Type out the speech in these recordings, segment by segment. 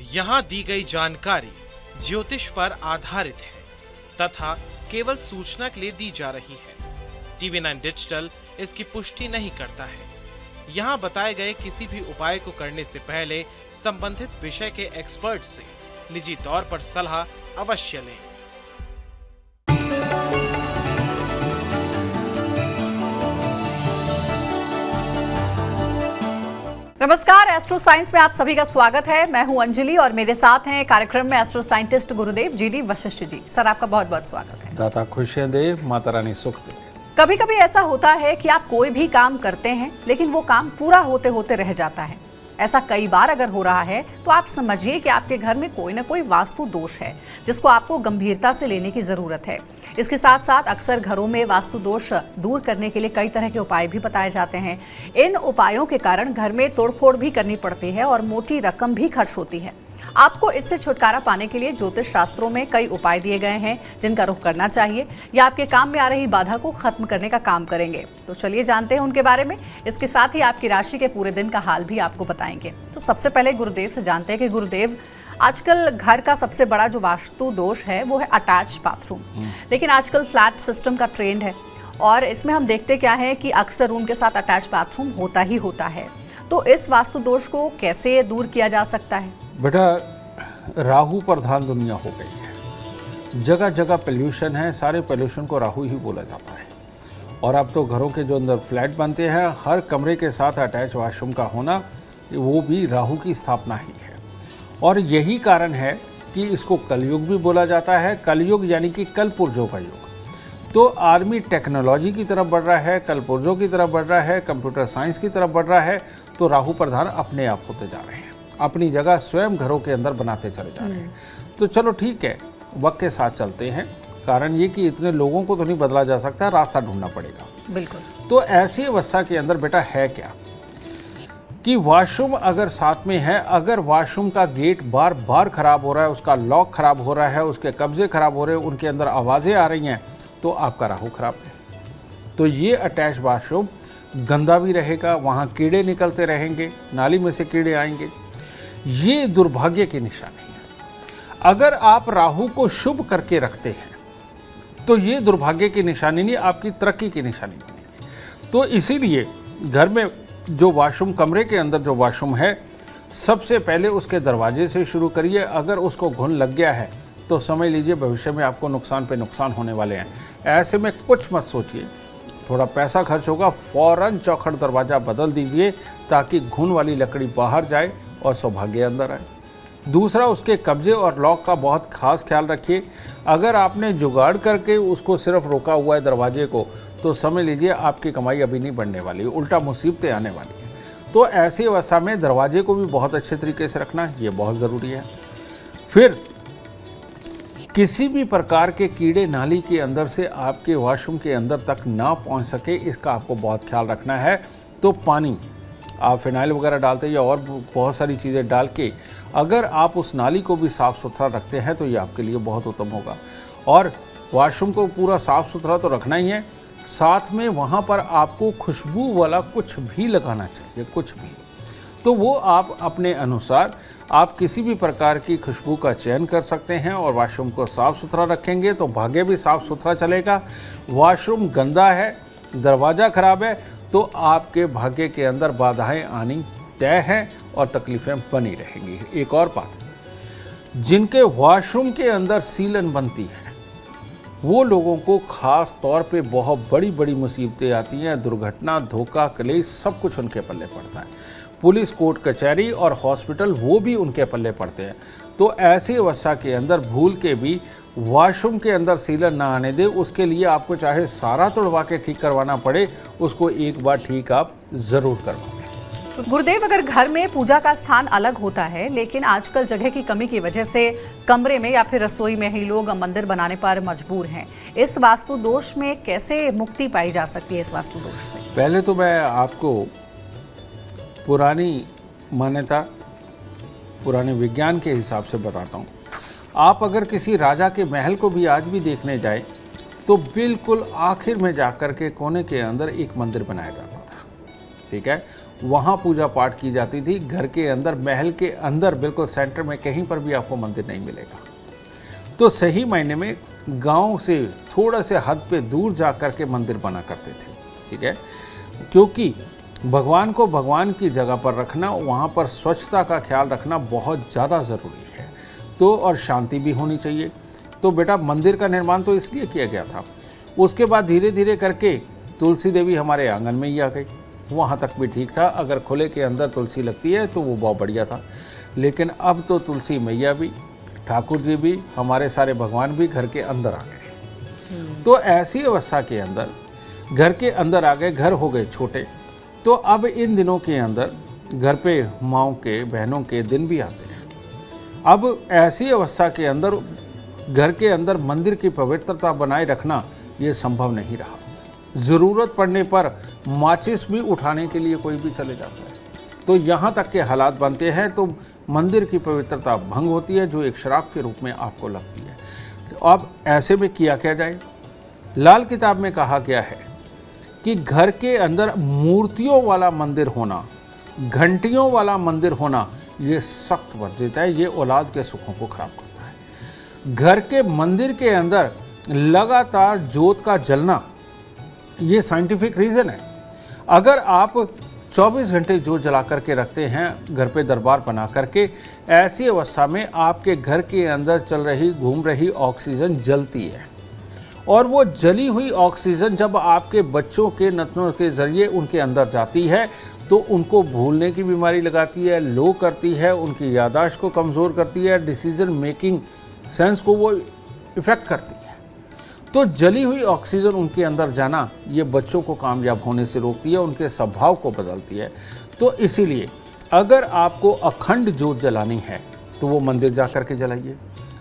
यहाँ दी गई जानकारी ज्योतिष पर आधारित है तथा केवल सूचना के लिए दी जा रही है। TV9 डिजिटल इसकी पुष्टि नहीं करता है। यहाँ बताए गए किसी भी उपाय को करने से पहले संबंधित विषय के एक्सपर्ट से निजी तौर पर सलाह अवश्य लें। नमस्कार, एस्ट्रो साइंस में आप सभी का स्वागत है। मैं हूं अंजलि और मेरे साथ हैं कार्यक्रम में एस्ट्रो साइंटिस्ट गुरुदेव GD वशिष्ठ जी। सर, आपका बहुत बहुत स्वागत है। दाता खुशियां दे, माता रानी सुख दे। कभी कभी ऐसा होता है कि आप कोई भी काम करते हैं लेकिन वो काम पूरा होते होते रह जाता है। ऐसा कई बार अगर हो रहा है तो आप समझिए कि आपके घर में कोई ना कोई वास्तु दोष है जिसको आपको गंभीरता से लेने की जरूरत है। इसके साथ साथ अक्सर घरों में वास्तु दोष दूर करने के लिए कई तरह के उपाय भी बताए जाते हैं। इन उपायों के कारण घर में तोड़फोड़ भी करनी पड़ती है और मोटी रकम भी खर्च होती है। आपको इससे छुटकारा पाने के लिए ज्योतिष शास्त्रों में कई उपाय दिए गए हैं जिनका रुख करना चाहिए या आपके काम में आ रही बाधा को खत्म करने का काम करेंगे। तो चलिए जानते हैं उनके बारे में। इसके साथ ही आपकी राशि के पूरे दिन का हाल भी आपको बताएंगे। तो सबसे पहले गुरुदेव से जानते हैं कि गुरुदेव, आजकल घर का सबसे बड़ा जो वास्तु दोष है वो है अटैच बाथरूम। लेकिन आजकल फ्लैट सिस्टम का ट्रेंड है और इसमें हम देखते क्या है कि अक्सर रूम के साथ अटैच बाथरूम होता ही होता है। तो इस वास्तु दोष को कैसे दूर किया जा सकता है? बेटा, राहु प्रधान दुनिया हो गई है। जगह जगह पोल्यूशन है, सारे पोल्यूशन को राहु ही बोला जाता है। और अब तो घरों के जो अंदर फ्लैट बनते हैं, हर कमरे के साथ अटैच वॉशरूम का होना, वो भी राहु की स्थापना ही है। और यही कारण है कि इसको कलयुग भी बोला जाता है। कलयुग यानी कि कल पुर्जों का युग। तो आदमी टेक्नोलॉजी की तरफ बढ़ रहा है, कल पुर्जों की तरफ बढ़ रहा है, कंप्यूटर साइंस की तरफ बढ़ रहा है। तो राहु प्रधान अपने आप होते जा रहे हैं, अपनी जगह स्वयं घरों के अंदर बनाते चले जा रहे हैं। तो चलो ठीक है, वक्त के साथ चलते हैं। कारण ये कि इतने लोगों को तो नहीं बदला जा सकता, रास्ता ढूंढना पड़ेगा। बिल्कुल। तो ऐसी अवस्था के अंदर बेटा है क्या कि वॉशरूम अगर साथ में है, अगर वॉशरूम का गेट बार बार खराब हो रहा है, उसका लॉक खराब हो रहा है, उसके कब्जे खराब हो रहे हैं, उनके अंदर आवाज़ें आ रही हैं, तो आपका राहु खराब है। तो ये अटैच वॉशरूम गंदा भी रहेगा, वहाँ कीड़े निकलते रहेंगे, नाली में से कीड़े आएंगे। ये दुर्भाग्य की निशानी है। अगर आप राहु को शुभ करके रखते हैं तो ये दुर्भाग्य की निशानी नहीं, आपकी तरक्की की निशानी बनेगी। तो इसीलिए घर में जो वॉशरूम, कमरे के अंदर जो वॉशरूम है, सबसे पहले उसके दरवाजे से शुरू करिए। अगर उसको घुन लग गया है तो समझ लीजिए भविष्य में आपको नुकसान पे नुकसान होने वाले हैं। ऐसे में कुछ मत सोचिए, थोड़ा पैसा खर्च होगा, फौरन चौखट दरवाज़ा बदल दीजिए ताकि घुन वाली लकड़ी बाहर जाए और सौभाग्य अंदर आए। दूसरा, उसके कब्जे और लॉक का बहुत खास ख्याल रखिए। अगर आपने जुगाड़ करके उसको सिर्फ रोका हुआ है दरवाजे को, तो समझ लीजिए आपकी कमाई अभी नहीं बढ़ने वाली, उल्टा मुसीबतें आने वाली हैं। तो ऐसी अवस्था में दरवाजे को भी बहुत अच्छे तरीके से रखना, ये बहुत ज़रूरी है। फिर किसी भी प्रकार के कीड़े नाली के अंदर से आपके वॉशरूम के अंदर तक ना पहुंच सके, इसका आपको बहुत ख्याल रखना है। तो पानी, आप फिनाइल वगैरह डालते हैं या और बहुत सारी चीज़ें डाल के अगर आप उस नाली को भी साफ़ सुथरा रखते हैं तो ये आपके लिए बहुत उत्तम होगा। और वॉशरूम को पूरा साफ़ सुथरा तो रखना ही है, साथ में वहाँ पर आपको खुशबू वाला कुछ भी लगाना चाहिए, कुछ भी। तो वो आप अपने अनुसार आप किसी भी प्रकार की खुशबू का चयन कर सकते हैं और वॉशरूम को साफ़ सुथरा रखेंगे तो भाग्य भी साफ़ सुथरा चलेगा। वॉशरूम गंदा है, दरवाज़ा खराब है, तो आपके भाग्य के अंदर बाधाएं आनी तय हैं और तकलीफ़ें बनी रहेंगी। एक और बात, जिनके वॉशरूम के अंदर सीलन बनती है वो लोगों को खास तौर पे बहुत बड़ी बड़ी मुसीबतें आती हैं। दुर्घटना, धोखा, कलेश सब कुछ उनके पल्ले पड़ता है। पुलिस, कोर्ट कचहरी और हॉस्पिटल वो भी उनके पल्ले पड़ते हैं। तो ऐसी अवस्था के अंदर भूल के भी वॉशरूम के अंदर सीलन ना आने दे। उसके लिए आपको चाहे सारा तोड़वा के ठीक करवाना पड़े, उसको एक बार ठीक आप ज़रूर करवाएं। गुरुदेव, अगर घर में पूजा का स्थान अलग होता है लेकिन आजकल जगह की कमी की वजह से कमरे में या फिर रसोई में ही लोग मंदिर बनाने पर मजबूर हैं, इस वास्तु दोष में कैसे मुक्ति पाई जा सकती है? इस वास्तु दोष से पहले तो मैं आपको पुरानी मान्यता, पुराने विज्ञान के हिसाब से बताता हूँ। आप अगर किसी राजा के महल को भी आज भी देखने जाए तो बिल्कुल आखिर में जाकर के कोने के अंदर एक मंदिर बनाया जाता था, ठीक है। वहाँ पूजा पाठ की जाती थी। घर के अंदर, महल के अंदर बिल्कुल सेंटर में कहीं पर भी आपको मंदिर नहीं मिलेगा। तो सही मायने में गांव से थोड़ा से हद पे दूर जा कर के मंदिर बना करते थे, ठीक है, क्योंकि भगवान को भगवान की जगह पर रखना, वहाँ पर स्वच्छता का ख्याल रखना बहुत ज़्यादा ज़रूरी है। तो और शांति भी होनी चाहिए। तो बेटा मंदिर का निर्माण तो इसलिए किया गया था। उसके बाद धीरे धीरे करके तुलसी देवी हमारे आंगन में ही आ गई। वहाँ तक भी ठीक था, अगर खुले के अंदर तुलसी लगती है तो वो बहुत बढ़िया था। लेकिन अब तो तुलसी मैया भी, ठाकुर जी भी, हमारे सारे भगवान भी घर के अंदर आ गए। तो ऐसी अवस्था के अंदर घर के अंदर आ गए, घर हो गए छोटे। तो अब इन दिनों के अंदर घर पे माँओं के, बहनों के दिन भी आते हैं। अब ऐसी अवस्था के अंदर घर के अंदर मंदिर की पवित्रता बनाए रखना ये संभव नहीं रहा। ज़रूरत पड़ने पर माचिस भी उठाने के लिए कोई भी चले जाता है। तो यहाँ तक के हालात बनते हैं, तो मंदिर की पवित्रता भंग होती है, जो एक श्राप के रूप में आपको लगती है। तो अब ऐसे में किया क्या जाए? लाल किताब में कहा गया है कि घर के अंदर मूर्तियों वाला मंदिर होना, घंटियों वाला मंदिर होना, ये सख्त वर्जित है। ये औलाद के सुखों को खराब करता है। घर के मंदिर के अंदर लगातार जोत का जलना, ये साइंटिफिक रीज़न है। अगर आप 24 घंटे जोत जला करके रखते हैं घर पे दरबार बना करके, ऐसी अवस्था में आपके घर के अंदर चल रही, घूम रही ऑक्सीजन जलती है। और वो जली हुई ऑक्सीजन जब आपके बच्चों के नथनों के ज़रिए उनके अंदर जाती है तो उनको भूलने की बीमारी लगाती है, लो करती है, उनकी याददाश्त को कमज़ोर करती है, डिसीजन मेकिंग सेंस को वो इफ़ेक्ट करती है। तो जली हुई ऑक्सीजन उनके अंदर जाना, ये बच्चों को कामयाब होने से रोकती है, उनके स्वभाव को बदलती है। तो इसीलिए अगर आपको अखंड जोत जलानी है तो वो मंदिर जा कर के जलाइए।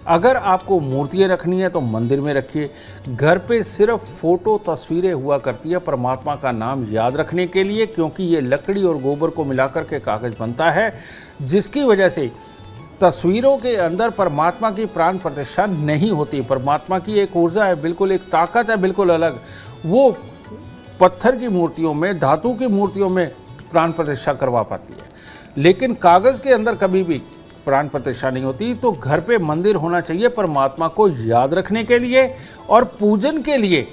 अगर आपको मूर्तियाँ रखनी है तो मंदिर में रखिए। घर पे सिर्फ फ़ोटो, तस्वीरें हुआ करती है परमात्मा का नाम याद रखने के लिए, क्योंकि ये लकड़ी और गोबर को मिलाकर के कागज़ बनता है, जिसकी वजह से तस्वीरों के अंदर परमात्मा की प्राण प्रतिष्ठा नहीं होती। परमात्मा की एक ऊर्जा है, बिल्कुल एक ताकत है, बिल्कुल अलग। वो पत्थर की मूर्तियों में, धातु की मूर्तियों में प्राण प्रतिष्ठा करवा पाती है, लेकिन कागज़ के अंदर कभी भी प्राण प्रतिष्ठा नहीं होती। तो घर पे मंदिर होना चाहिए परमात्मा को याद रखने के लिए और पूजन के लिए।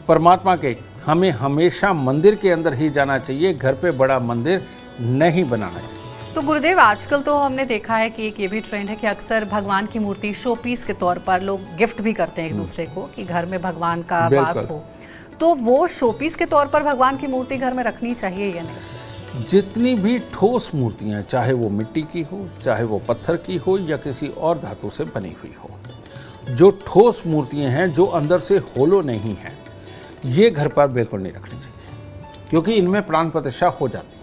परमात्मा के हमें हमेशा मंदिर के अंदर ही जाना चाहिए, घर पे बड़ा मंदिर नहीं बनाना चाहिए। तो गुरुदेव, आजकल तो हमने देखा है कि एक ये भी ट्रेंड है कि अक्सर भगवान की मूर्ति शो पीस के तौर पर लोग गिफ्ट भी करते हैं एक दूसरे को कि घर में भगवान का वास हो। तो वो शो पीस के तौर पर भगवान की मूर्ति घर में रखनी चाहिए या नहीं? जितनी भी ठोस मूर्तियाँ, चाहे वो मिट्टी की हो, चाहे वो पत्थर की हो या किसी और धातु से बनी हुई हो, जो ठोस मूर्तियाँ हैं जो अंदर से होलो नहीं है, ये घर पर बिल्कुल नहीं रखनी चाहिए, क्योंकि इनमें प्राण प्रतिष्ठा हो जाती है।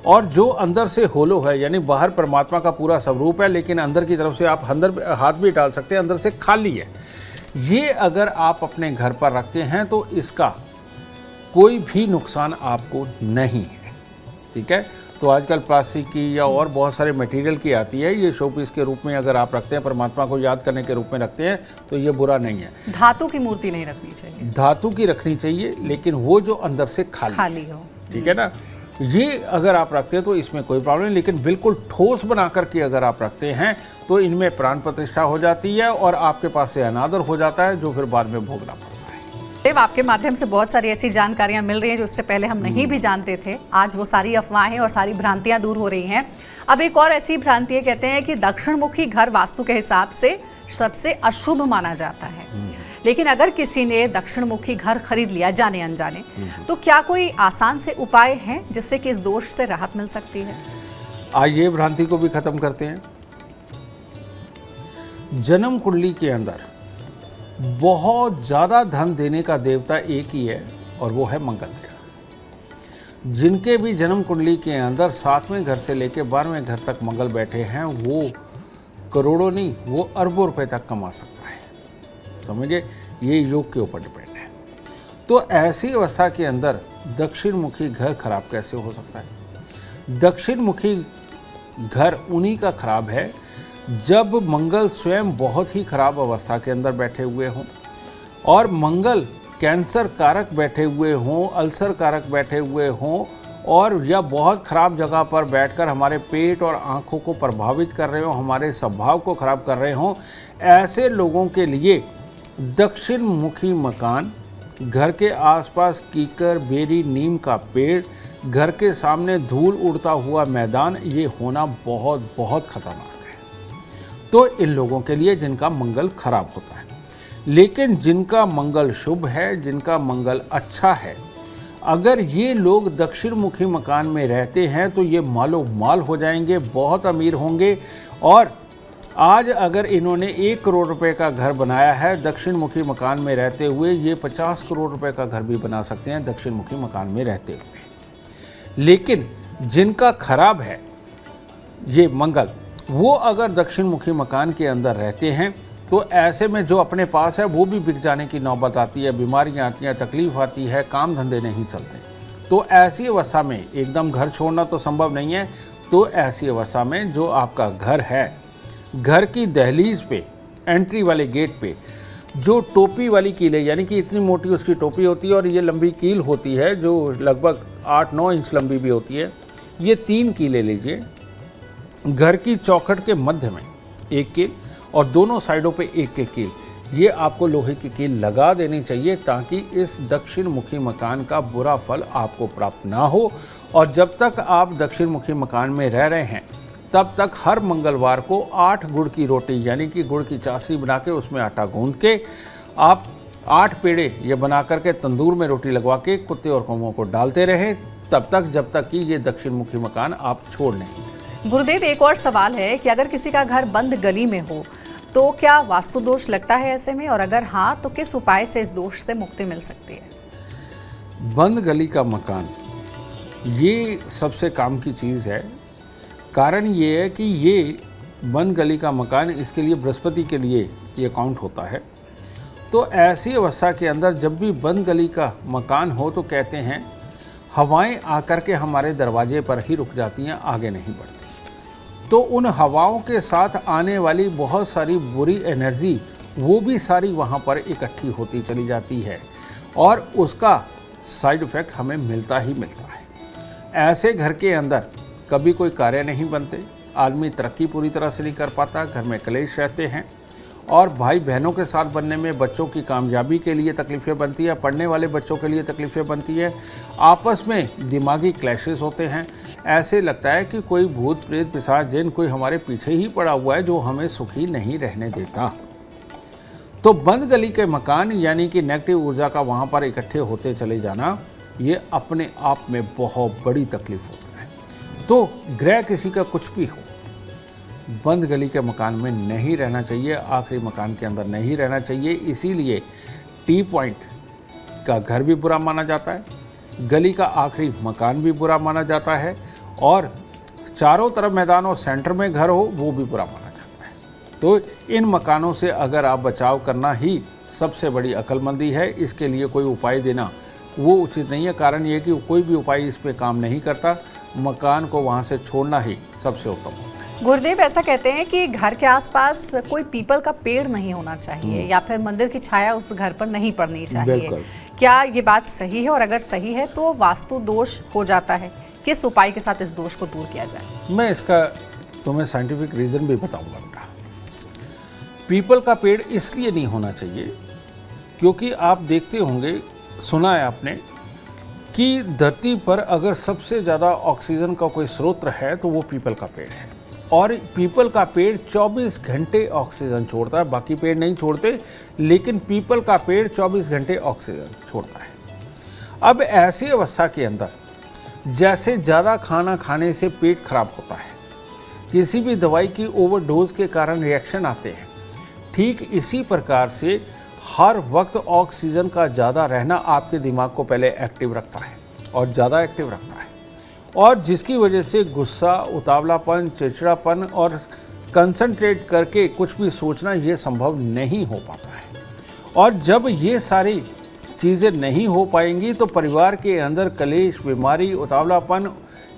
और जो अंदर से होलो है, यानी बाहर परमात्मा का पूरा स्वरूप है, लेकिन अंदर की तरफ से आप अंदर हाथ भी डाल सकते हैं, अंदर से खाली है, ये अगर आप अपने घर पर रखते हैं तो इसका कोई भी नुकसान आपको नहीं है। ठीक है, तो आजकल प्लास्टिक की या और बहुत सारे मटेरियल की आती है, ये शोपीस के रूप में अगर आप रखते हैं, परमात्मा को याद करने के रूप में रखते हैं, तो ये बुरा नहीं है। धातु की मूर्ति नहीं रखनी चाहिए? धातु की रखनी चाहिए, लेकिन वो जो अंदर से खाली हो। ठीक है ना, ये अगर आप रखते हैं तो इसमें कोई प्रॉब्लम नहीं, लेकिन बिल्कुल ठोस बना करके अगर आप रखते हैं तो इनमें प्राण प्रतिष्ठा हो जाती है और आपके पास से अनादर हो जाता है, जो फिर बाद में भोगना पड़ता है। देव, आपके माध्यम से बहुत सारी ऐसी जानकारियां मिल रही हैं जो इससे पहले हम नहीं भी जानते थे। आज वो सारी अफवाहें और सारी भ्रांतियां दूर हो रही हैं। अब एक और ऐसी भ्रांति है, कहते हैं कि दक्षिण मुखी घर वास्तु के हिसाब से सबसे अशुभ माना जाता है। लेकिन अगर किसी ने दक्षिण मुखी घर खरीद लिया जाने अनजाने, तो क्या कोई आसान से उपाय हैं जिससे कि इस दोष से राहत मिल सकती है? आइए भ्रांति को भी खत्म करते हैं। जन्म कुंडली के अंदर बहुत ज्यादा धन देने का देवता एक ही है और वो है मंगल ग्रह। जिनके भी जन्म कुंडली के अंदर 7वें घर से लेकर 12वें घर तक मंगल बैठे हैं, वो करोड़ों नहीं, वो अरबों रुपए तक कमा सकता है। समझिए, ये योग के ऊपर डिपेंड है। तो ऐसी अवस्था के अंदर दक्षिण मुखी घर खराब कैसे हो सकता है? दक्षिण मुखी घर उन्हीं का खराब है जब मंगल स्वयं बहुत ही खराब अवस्था के अंदर बैठे हुए हों, और मंगल कैंसर कारक बैठे हुए हों, अल्सर कारक बैठे हुए हों, और या बहुत ख़राब जगह पर बैठकर हमारे पेट और आँखों को प्रभावित कर रहे हो, हमारे स्वभाव को ख़राब कर रहे हो, ऐसे लोगों के लिए दक्षिण मुखी मकान, घर के आसपास कीकर, बेरी, नीम का पेड़, घर के सामने धूल उड़ता हुआ मैदान, ये होना बहुत बहुत खतरनाक है। तो इन लोगों के लिए जिनका मंगल खराब होता है, लेकिन जिनका मंगल शुभ है, जिनका मंगल अच्छा है, अगर ये लोग दक्षिण मुखी मकान में रहते हैं तो ये मालो माल हो जाएंगे, बहुत अमीर होंगे। और आज अगर इन्होंने 1 करोड़ रुपए का घर बनाया है दक्षिण मुखी मकान में रहते हुए, ये 50 करोड़ रुपए का घर भी बना सकते हैं दक्षिण मुखी मकान में रहते हुए। लेकिन जिनका खराब है ये मंगल, वो अगर दक्षिण मुखी मकान के अंदर रहते हैं तो ऐसे में जो अपने पास है वो भी बिक जाने की नौबत आती है, बीमारियां आती हैं, तकलीफ आती है, काम धंधे नहीं चलते। तो ऐसी अवस्था में एकदम घर छोड़ना तो संभव नहीं है। तो ऐसी अवस्था में जो आपका घर है, घर की दहलीज पे, एंट्री वाले गेट पे जो टोपी वाली कील है, यानी कि इतनी मोटी उसकी टोपी होती है और ये लंबी कील होती है जो लगभग 8-9 इंच लंबी भी होती है, ये 3 कीलें लीजिए। घर की चौखट के मध्य में एक कील और दोनों साइडों पे एक एक कील, ये आपको लोहे की कील लगा देनी चाहिए ताकि इस दक्षिण मुखी मकान का बुरा फल आपको प्राप्त ना हो। और जब तक आप दक्षिण मुखी मकान में रह रहे हैं तब तक हर मंगलवार को 8 गुड़ की रोटी, यानी कि गुड़ की चाशनी बना के उसमें आटा गूंद के आप 8 पेड़े ये बना करके तंदूर में रोटी लगवा के कुत्ते और कौवों को डालते रहें, तब तक जब तक कि ये दक्षिण मुखी मकान आप छोड़ नहीं। गुरुदेव, एक और सवाल है कि अगर किसी का घर बंद गली में हो तो क्या वास्तु दोष लगता है ऐसे में, और अगर हाँ तो किस उपाय से इस दोष से मुक्ति मिल सकती है? बंद गली का मकान ये सबसे काम की चीज़ है। कारण ये है कि ये बंद गली का मकान, इसके लिए बृहस्पति के लिए ये काउंट होता है। तो ऐसी अवस्था के अंदर जब भी बंद गली का मकान हो तो कहते हैं हवाएं आकर के हमारे दरवाजे पर ही रुक जाती हैं, आगे नहीं बढ़ती। तो उन हवाओं के साथ आने वाली बहुत सारी बुरी एनर्जी वो भी सारी वहाँ पर इकट्ठी होती चली जाती है और उसका साइड इफ़ेक्ट हमें मिलता ही मिलता है। ऐसे घर के अंदर कभी कोई कार्य नहीं बनते, आदमी तरक्की पूरी तरह से नहीं कर पाता, घर में कलेश रहते हैं और भाई बहनों के साथ बनने में बच्चों की कामयाबी के लिए तकलीफ़ें बनती है, पढ़ने वाले बच्चों के लिए तकलीफ़ें बनती है, आपस में दिमागी क्लैशेस होते हैं। ऐसे लगता है कि कोई भूत प्रेत पिशाच जिन कोई हमारे पीछे ही पड़ा हुआ है जो हमें सुखी नहीं रहने देता। तो बंद गली के मकान यानी कि नेगेटिव ऊर्जा का वहाँ पर इकट्ठे होते चले जाना, ये अपने आप में बहुत बड़ी तकलीफ होता है। तो ग्रह किसी का कुछ भी हो, बंद गली के मकान में नहीं रहना चाहिए, आखिरी मकान के अंदर नहीं रहना चाहिए। इसीलिए टी पॉइंट का घर भी बुरा माना जाता है, गली का आखिरी मकान भी बुरा माना जाता है और चारों तरफ मैदान और सेंटर में घर हो वो भी बुरा माना जाता है। तो इन मकानों से अगर आप बचाव करना ही सबसे बड़ी अक्लमंदी है, इसके लिए कोई उपाय देना वो उचित नहीं है। कारण ये कि कोई भी उपाय इस पे काम नहीं करता, मकान को वहाँ से छोड़ना ही सबसे उत्तम होता है। गुरुदेव, ऐसा कहते हैं कि घर के आसपास कोई पीपल का पेड़ नहीं होना चाहिए या फिर मंदिर की छाया उस घर पर नहीं पड़नी चाहिए। क्या ये बात सही है, और अगर सही है तो वास्तु दोष हो जाता है? किस उपाय के साथ इस दोष को दूर किया जाए? मैं इसका तुम्हें साइंटिफिक रीज़न भी बताऊंगा बेटा। पीपल का पेड़ इसलिए नहीं होना चाहिए क्योंकि आप देखते होंगे, सुना है आपने कि धरती पर अगर सबसे ज़्यादा ऑक्सीजन का कोई स्रोत है तो वो पीपल का पेड़ है। और पीपल का पेड़ 24 घंटे ऑक्सीजन छोड़ता है, बाकी पेड़ नहीं छोड़ते, लेकिन पीपल का पेड़ 24 घंटे ऑक्सीजन छोड़ता है। अब ऐसी अवस्था के अंदर जैसे ज़्यादा खाना खाने से पेट खराब होता है, किसी भी दवाई की ओवरडोज के कारण रिएक्शन आते हैं, ठीक इसी प्रकार से हर वक्त ऑक्सीजन का ज़्यादा रहना आपके दिमाग को पहले एक्टिव रखता है और ज़्यादा एक्टिव रखता है, और जिसकी वजह से गुस्सा, उतावलापन, चिड़चिड़ापन और कंसंट्रेट करके कुछ भी सोचना ये संभव नहीं हो पाता है। और जब ये सारी चीज़ें नहीं हो पाएंगी तो परिवार के अंदर कलेश, बीमारी, उतावलापन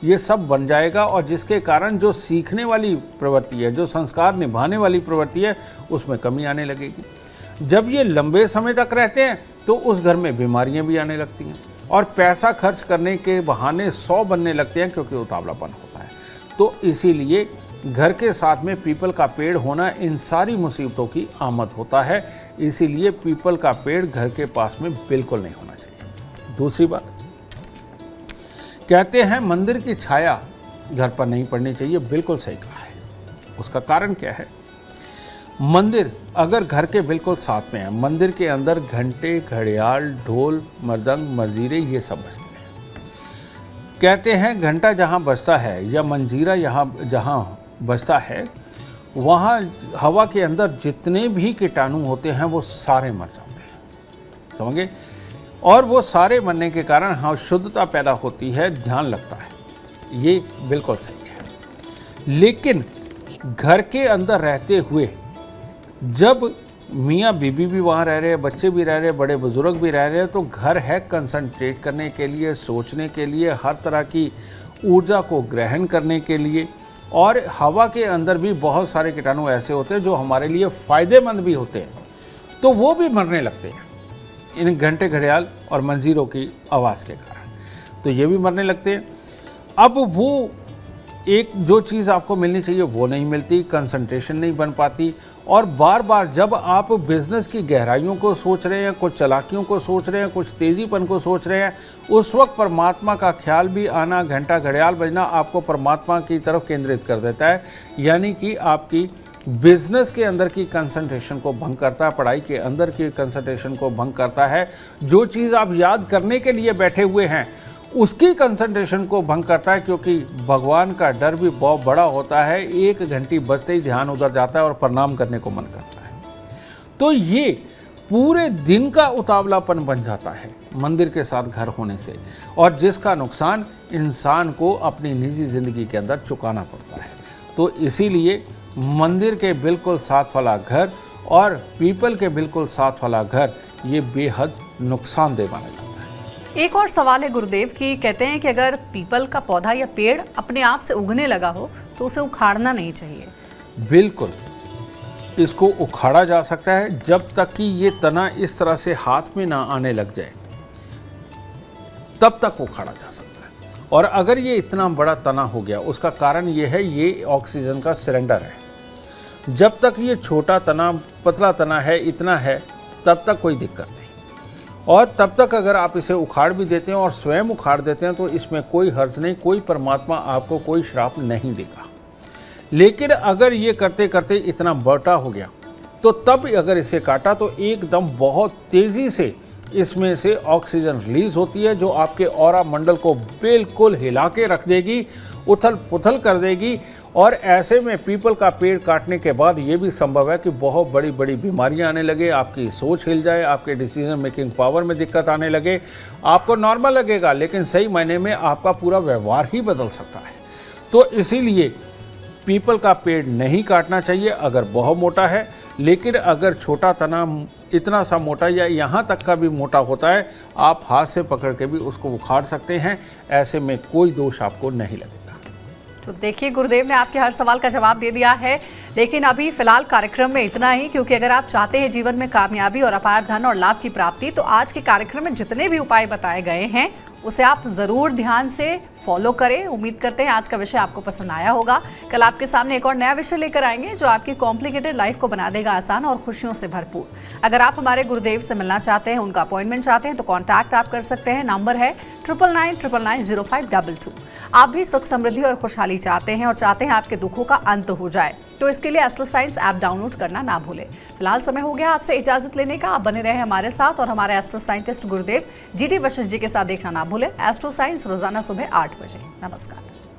ये सब बन जाएगा, और जिसके कारण जो सीखने वाली प्रवृत्ति है, जो संस्कार निभाने वाली प्रवृत्ति है, उसमें कमी आने लगेगी। जब ये लंबे समय तक रहते हैं तो उस घर में बीमारियां भी आने लगती हैं, और पैसा खर्च करने के बहाने 100 बनने लगते हैं क्योंकि उतावलापन होता है। तो इसीलिए घर के साथ में पीपल का पेड़ होना इन सारी मुसीबतों की आमद होता है। इसीलिए पीपल का पेड़ घर के पास में बिल्कुल नहीं होना चाहिए। दूसरी बात, कहते हैं मंदिर की छाया घर पर नहीं पड़नी चाहिए। बिल्कुल सही कहा है। उसका कारण क्या है? मंदिर अगर घर के बिल्कुल साथ में है, मंदिर के अंदर घंटे, घड़ियाल, ढोल, मृदंग, मंजीरे ये सब बजते हैं। कहते हैं घंटा जहाँ बजता है या मंजीरा जहाँ बजता है, वहाँ हवा के अंदर जितने भी कीटाणु होते हैं वो सारे मर जाते हैं। समझे? और वो सारे मरने के कारण हाँ शुद्धता पैदा होती है, ध्यान लगता है। ये बिल्कुल सही है। लेकिन घर के अंदर रहते हुए जब मियाँ बीबी भी वहाँ रह रहे हैं, बच्चे भी रह रहे हैं, बड़े बुजुर्ग भी रह रहे हैं, तो घर है कंसंट्रेट करने के लिए, सोचने के लिए, हर तरह की ऊर्जा को ग्रहण करने के लिए। और हवा के अंदर भी बहुत सारे कीटाणु ऐसे होते हैं जो हमारे लिए फ़ायदेमंद भी होते हैं, तो वो भी मरने लगते हैं इन घंटे, घड़ियाल और मंजीरों की आवाज़ के कारण। तो ये भी मरने लगते हैं। अब वो एक जो चीज़ आपको मिलनी चाहिए वो नहीं मिलती, कंसंट्रेशन नहीं बन पाती। और बार बार जब आप बिज़नेस की गहराइयों को सोच रहे हैं, कुछ चालाकियों को सोच रहे हैं, कुछ तेज़ीपन को सोच रहे हैं, उस वक्त परमात्मा का ख्याल भी आना, घंटा घड़ियाल बजना आपको परमात्मा की तरफ केंद्रित कर देता है। यानी कि आपकी बिजनेस के अंदर की कंसंट्रेशन को भंग करता है, पढ़ाई के अंदर की कंसंट्रेशन को भंग करता है। जो चीज़ आप याद करने के लिए बैठे हुए हैं उसकी कंसंट्रेशन को भंग करता है, क्योंकि भगवान का डर भी बहुत बड़ा होता है। एक घंटी बजते ही ध्यान उधर जाता है और प्रणाम करने को मन करता है। तो ये पूरे दिन का उतावलापन बन जाता है मंदिर के साथ घर होने से, और जिसका नुकसान इंसान को अपनी निजी ज़िंदगी के अंदर चुकाना पड़ता है। तो इसीलिए मंदिर के बिल्कुल साथ वाला घर और पीपल के बिल्कुल साथ वाला घर ये बेहद नुकसानदेह माना जाता है। एक और सवाल है गुरुदेव की कहते हैं कि अगर पीपल का पौधा या पेड़ अपने आप से उगने लगा हो तो उसे उखाड़ना नहीं चाहिए। बिल्कुल, इसको उखाड़ा जा सकता है जब तक कि ये तना इस तरह से हाथ में ना आने लग जाए, तब तक उखाड़ा जा सकता है। और अगर ये इतना बड़ा तना हो गया, उसका कारण ये है ये ऑक्सीजन का सिलेंडर है। जब तक ये छोटा तना, पतला तना है, इतना है, तब तक कोई दिक्कत नहीं। और तब तक अगर आप इसे उखाड़ भी देते हैं और स्वयं उखाड़ देते हैं तो इसमें कोई हर्ज नहीं, कोई परमात्मा आपको कोई श्राप नहीं देगा। लेकिन अगर ये करते करते इतना बड़ा हो गया तो तब अगर इसे काटा तो एकदम बहुत तेज़ी से इसमें से ऑक्सीजन रिलीज होती है, जो आपके ऑरा मंडल को बिल्कुल हिला के रख देगी, उथल पुथल कर देगी। और ऐसे में पीपल का पेड़ काटने के बाद ये भी संभव है कि बहुत बड़ी बड़ी बीमारियां आने लगे, आपकी सोच हिल जाए, आपके डिसीजन मेकिंग पावर में दिक्कत आने लगे। आपको नॉर्मल लगेगा लेकिन सही मायने में आपका पूरा व्यवहार ही बदल सकता है। तो इसीलिए पीपल का पेड़ नहीं काटना चाहिए अगर बहुत मोटा है। लेकिन अगर छोटा तना इतना सा मोटा या यहाँ तक का भी मोटा होता है, आप हाथ से पकड़ के भी उसको उखाड़ सकते हैं। ऐसे में कोई दोष आपको नहीं लगेगा। तो देखिए, गुरुदेव ने आपके हर सवाल का जवाब दे दिया है। लेकिन अभी फिलहाल कार्यक्रम में इतना ही, क्योंकि अगर आप चाहते हैं जीवन में कामयाबी और अपार धन और लाभ की प्राप्ति, तो आज के कार्यक्रम में जितने भी उपाय बताए गए हैं उसे आप ज़रूर ध्यान से फॉलो करें। उम्मीद करते हैं आज का विषय आपको पसंद आया होगा। कल आपके सामने एक और नया विषय लेकर आएंगे जो आपकी कॉम्प्लिकेटेड लाइफ को बना देगा आसान और खुशियों से भरपूर। अगर आप हमारे गुरुदेव से मिलना चाहते हैं, उनका अपॉइंटमेंट चाहते हैं, तो कॉन्टैक्ट आप कर सकते हैं। नंबर है 9999990522। आप भी सुख, समृद्धि और खुशहाली चाहते हैं और चाहते हैं आपके दुखों का अंत हो जाए, तो इसके लिए एस्ट्रो साइंस ऐप डाउनलोड करना ना भूलें। फिलहाल समय हो गया आपसे इजाजत लेने का। आप बने रहे हमारे साथ और हमारे एस्ट्रो साइंटिस्ट गुरुदेव GT वशिष्ठ जी के साथ देखना ना भूलें। एस्ट्रो साइंस रोजाना सुबह 8 बजे। नमस्कार।